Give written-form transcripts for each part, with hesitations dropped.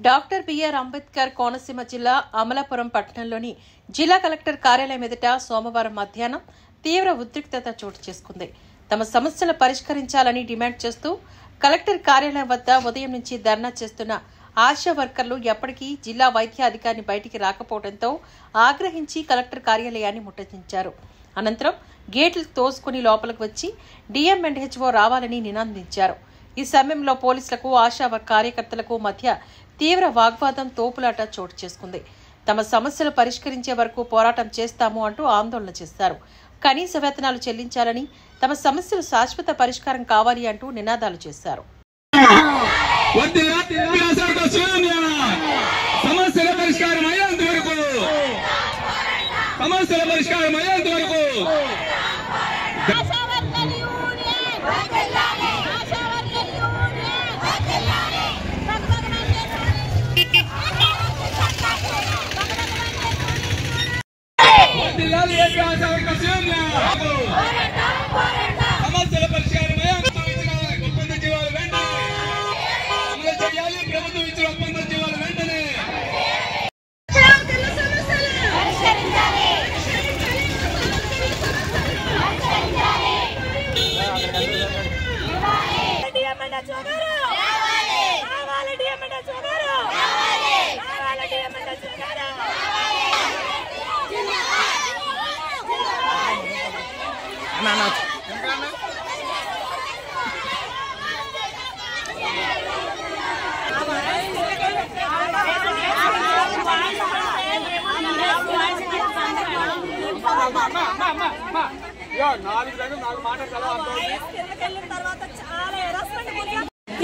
Doctor BR Ambedkar Konaseema జిల్లా అమలాపురం పట్టణంలోని జిల్లా కలెక్టర్ కార్యాలయం ఎదుట సోమవారం మధ్యాహ్నం తీవ్ర ఉద్రిక్తత చోటు చేసుకుంది. తమ సమస్యలు పరిష్కరించాలని డిమాండ్ చేస్తూ కలెక్టర్ కార్యాలయం వద్ద ఉదయం నుంచి ధర్నా చేస్తున్న ఆశా వర్కర్లు ఎప్పటికీ జిల్లా వైద్య అధికారిని బయటికి రాకపోవడంతో ఆగ్రహించి కలెక్టర్ కార్యాలయాన్ని ముట్టడించారు. అనంతరం గేట్లు తోసుకుని లోపలికి వచ్చి డిఎంఎండ్హెచ్ఓ రావాలని నినాదించారు. ఈ సమయంలో పోలీసులకు ఆశా కార్యకర్తలకు మధ్య తీవ్ర వాగ్వాదం తోపులాట చోటు చేసుకుంది. తమ సమస్యలు పరిష్కరించే వరకు పోరాటం చేస్తాము అంటూ ఆందోళన చేశారు. కనీస వేతనాలు చెల్లించాలని, తమ సమస్యలు శాశ్వత పరిష్కారం కావాలి అంటూ నినాదాలు చేశారు.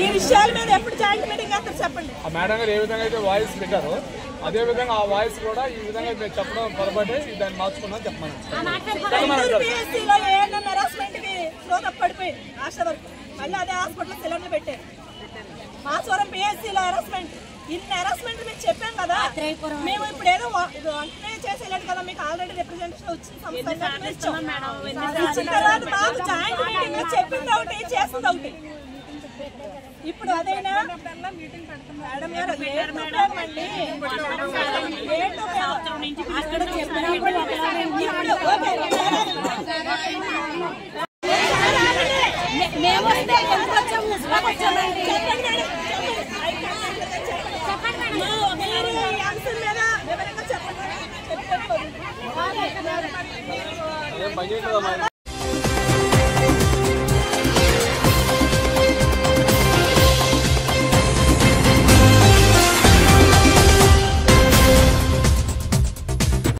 ఈ విషయాల మీద ఎప్పుడు జాయింట్ మీటింగ్ చేస్తారు చెప్పండి. మేడం గారు ఏ విధంగా అయితే వాయిస్ పెట్టారో అదే విధంగా ఆ వాయిస్ కూడా ఈ విధంగా చెప్పడం పొరపాటే, దాన్ని మార్చుకున్నా చెప్పమని. పడిపోయింది ఆశా వరకు మళ్ళీ అదే హాస్పిటల్ సిలిండర్ పెట్టారు. మాచవరం పిఎస్సీలో హెరాస్మెంట్, ఇన్ని హెరాస్మెంట్ మేము చెప్పాం కదా. మేము ఇప్పుడు ఏదో అంటే చేసేలేదు కదా, మీకు ఆల్రెడీ రిప్రజెంటేషన్ వచ్చిన తర్వాత మాకు జాయింట్ మీటింగ్ లో చెప్పింది ఒకటి, చేసింది ఒకటి. ఇప్పుడు అదేనా మేడం గారు అక్కడ చెప్పండి.